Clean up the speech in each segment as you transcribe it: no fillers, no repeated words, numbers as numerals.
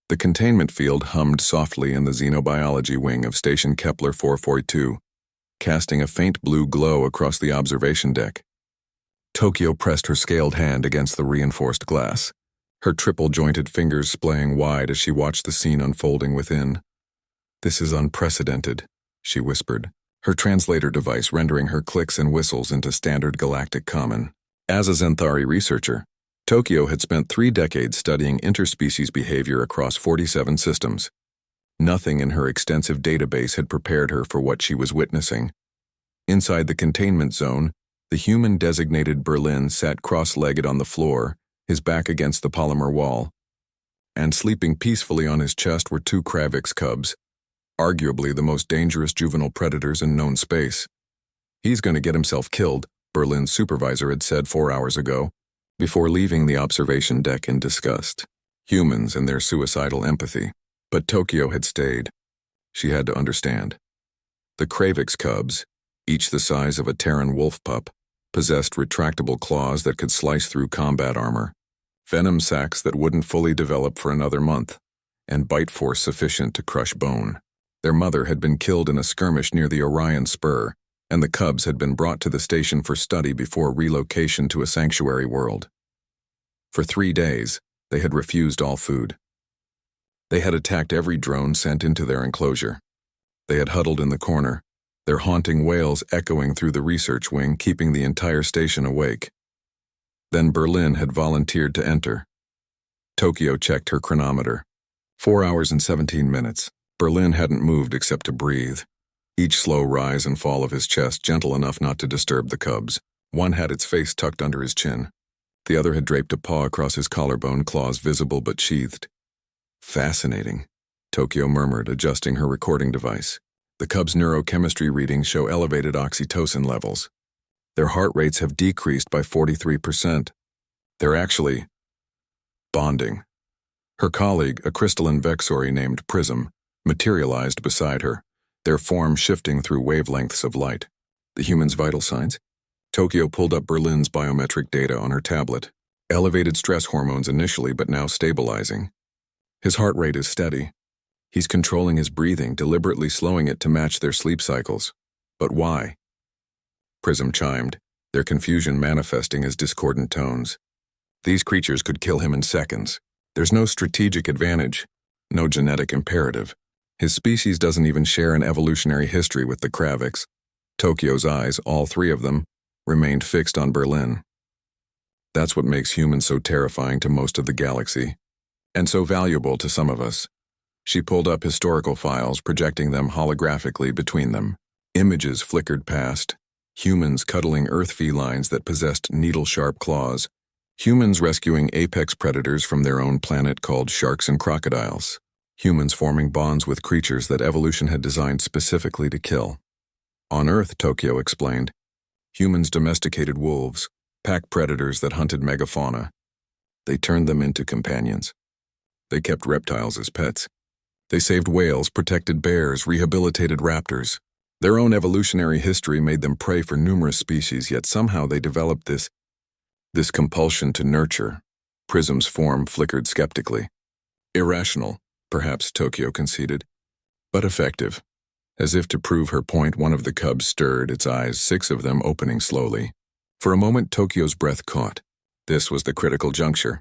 The containment field hummed softly in the xenobiology wing of Station Kepler 442, casting a faint blue glow across the observation deck. Tokyo pressed her scaled hand against the reinforced glass, her triple-jointed fingers splaying wide as she watched the scene unfolding within. "This is unprecedented," she whispered, her translator device rendering her clicks and whistles into standard galactic common. As a Zenthari researcher, Tokyo had spent 3 decades studying interspecies behavior across 47 systems. Nothing in her extensive database had prepared her for what she was witnessing. Inside the containment zone, the human-designated Berlin sat cross-legged on the floor, his back against the polymer wall. And sleeping peacefully on his chest were 2 Kravix cubs, arguably the most dangerous juvenile predators in known space. "He's going to get himself killed," Berlin's supervisor had said 4 hours ago, before leaving the observation deck in disgust. Humans and their suicidal empathy. But Tokyo had stayed. She had to understand. The Kravix cubs, each the size of a Terran wolf pup, possessed retractable claws that could slice through combat armor, venom sacs that wouldn't fully develop for another month, and bite force sufficient to crush bone. Their mother had been killed in a skirmish near the Orion Spur, and the cubs had been brought to the station for study before relocation to a sanctuary world. For 3 days, they had refused all food. They had attacked every drone sent into their enclosure. They had huddled in the corner, their haunting wails echoing through the research wing, keeping the entire station awake. Then Berlin had volunteered to enter. Tokyo checked her chronometer. 4 hours and 17 minutes. Berlin hadn't moved except to breathe. Each slow rise and fall of his chest gentle enough not to disturb the cubs. One had its face tucked under his chin. The other had draped a paw across his collarbone, claws visible but sheathed. "Fascinating," Tokyo murmured, adjusting her recording device. The cubs' neurochemistry readings show elevated oxytocin levels. Their heart rates have decreased by 43%. They're actually bonding. Her colleague, a crystalline vexori named Prism, materialized beside her, their form shifting through wavelengths of light. The human's vital signs? Tokyo pulled up Berlin's biometric data on her tablet. Elevated stress hormones initially, but now stabilizing. His heart rate is steady. He's controlling his breathing, deliberately slowing it to match their sleep cycles. But why? Prism chimed, their confusion manifesting as discordant tones. These creatures could kill him in seconds. There's no strategic advantage, no genetic imperative. His species doesn't even share an evolutionary history with the Kravix. Tokyo's eyes, all 3 of them, remained fixed on Berlin. That's what makes humans so terrifying to most of the galaxy, and so valuable to some of us. She pulled up historical files, projecting them holographically between them. Images flickered past. Humans cuddling earth felines that possessed needle-sharp claws. Humans rescuing apex predators from their own planet called sharks and crocodiles. Humans forming bonds with creatures that evolution had designed specifically to kill. On Earth, Tokyo explained, humans domesticated wolves, pack predators that hunted megafauna. They turned them into companions. They kept reptiles as pets. They saved whales, protected bears, rehabilitated raptors. Their own evolutionary history made them prey for numerous species, yet somehow they developed this compulsion to nurture. Prism's form flickered skeptically. Irrational, perhaps, Tokyo conceded, but effective. As if to prove her point, one of the cubs stirred, its eyes, 6 of them opening slowly. For a moment, Tokyo's breath caught. This was the critical juncture.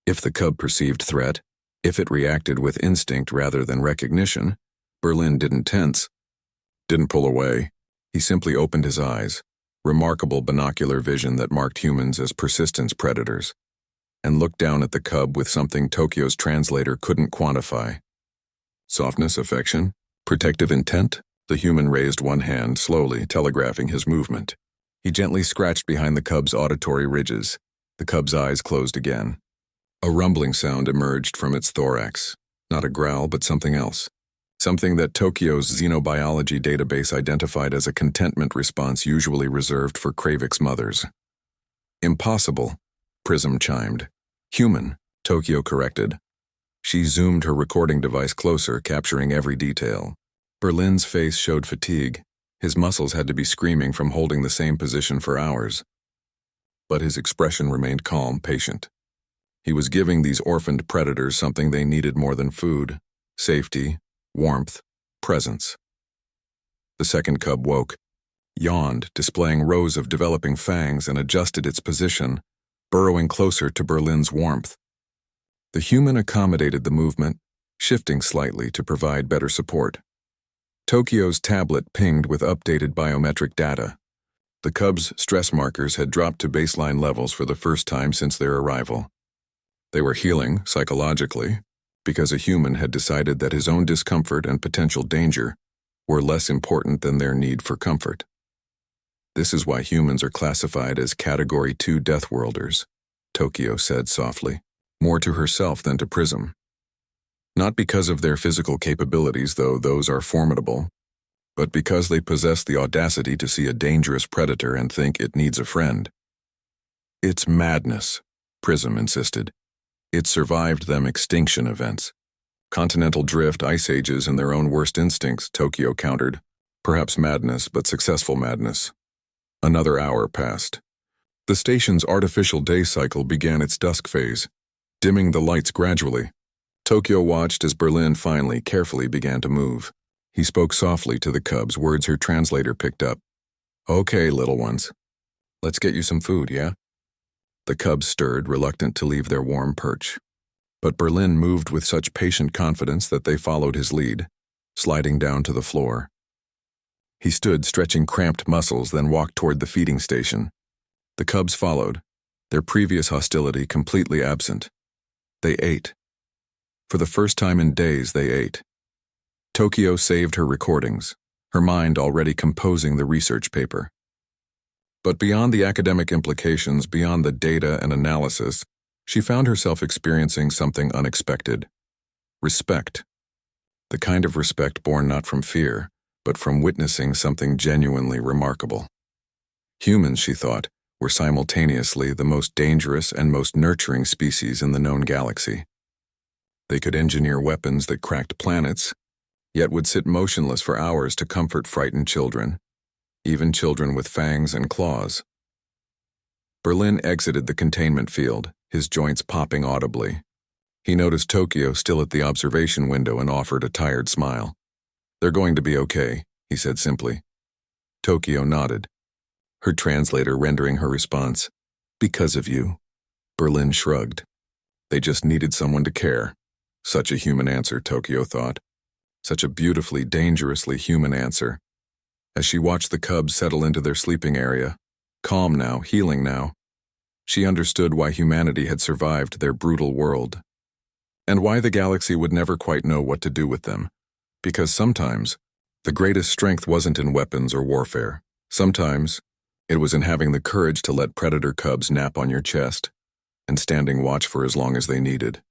If the cub perceived threat, if it reacted with instinct rather than recognition, Berlin didn't tense, didn't pull away. He simply opened his eyes, remarkable binocular vision that marked humans as persistence predators, and looked down at the cub with something Tokyo's translator couldn't quantify. Softness, affection, protective intent? The human raised one hand, slowly telegraphing his movement. He gently scratched behind the cub's auditory ridges. The cub's eyes closed again. A rumbling sound emerged from its thorax. Not a growl, but something else. Something that Tokyo's xenobiology database identified as a contentment response usually reserved for Kravix mothers. Impossible, Prism chimed. Human, Tokyo corrected. She zoomed her recording device closer, capturing every detail. Berlin's face showed fatigue. His muscles had to be screaming from holding the same position for hours. But his expression remained calm, patient. He was giving these orphaned predators something they needed more than food: safety, warmth, presence. The second cub woke, yawned, displaying rows of developing fangs, and adjusted its position, burrowing closer to Berlin's warmth. The human accommodated the movement, shifting slightly to provide better support. Tokyo's tablet pinged with updated biometric data. The cub's stress markers had dropped to baseline levels for the first time since their arrival. They were healing, psychologically, because a human had decided that his own discomfort and potential danger were less important than their need for comfort. This is why humans are classified as Category 2 Deathworlders, Tokyo said softly, more to herself than to Prism. Not because of their physical capabilities, though those are formidable, but because they possess the audacity to see a dangerous predator and think it needs a friend. It's madness, Prism insisted. It survived them extinction events. Continental drift, ice ages, and their own worst instincts, Tokyo countered. Perhaps madness, but successful madness. Another hour passed. The station's artificial day cycle began its dusk phase, dimming the lights gradually. Tokyo watched as Berlin finally, carefully began to move. He spoke softly to the cubs, words her translator picked up. "Okay, little ones. Let's get you some food, yeah?" The cubs stirred, reluctant to leave their warm perch. But Berlin moved with such patient confidence that they followed his lead, sliding down to the floor. He stood, stretching cramped muscles, then walked toward the feeding station. The cubs followed, their previous hostility completely absent. They ate. For the first time in days, they ate. Tokyo saved her recordings, her mind already composing the research paper. But beyond the academic implications, beyond the data and analysis, she found herself experiencing something unexpected. Respect. The kind of respect born not from fear, but from witnessing something genuinely remarkable. Humans, she thought, were simultaneously the most dangerous and most nurturing species in the known galaxy. They could engineer weapons that cracked planets, yet would sit motionless for hours to comfort frightened children, even children with fangs and claws. Berlin exited the containment field, his joints popping audibly. He noticed Tokyo still at the observation window and offered a tired smile. "They're going to be okay," he said simply. Tokyo nodded, her translator rendering her response. "Because of you." Berlin shrugged. They just needed someone to care. Such a human answer, Tokyo thought. Such a beautifully, dangerously human answer. As she watched the cubs settle into their sleeping area, calm now, healing now, she understood why humanity had survived their brutal world. And why the galaxy would never quite know what to do with them. Because sometimes, the greatest strength wasn't in weapons or warfare. Sometimes, it was in having the courage to let predator cubs nap on your chest, and standing watch for as long as they needed.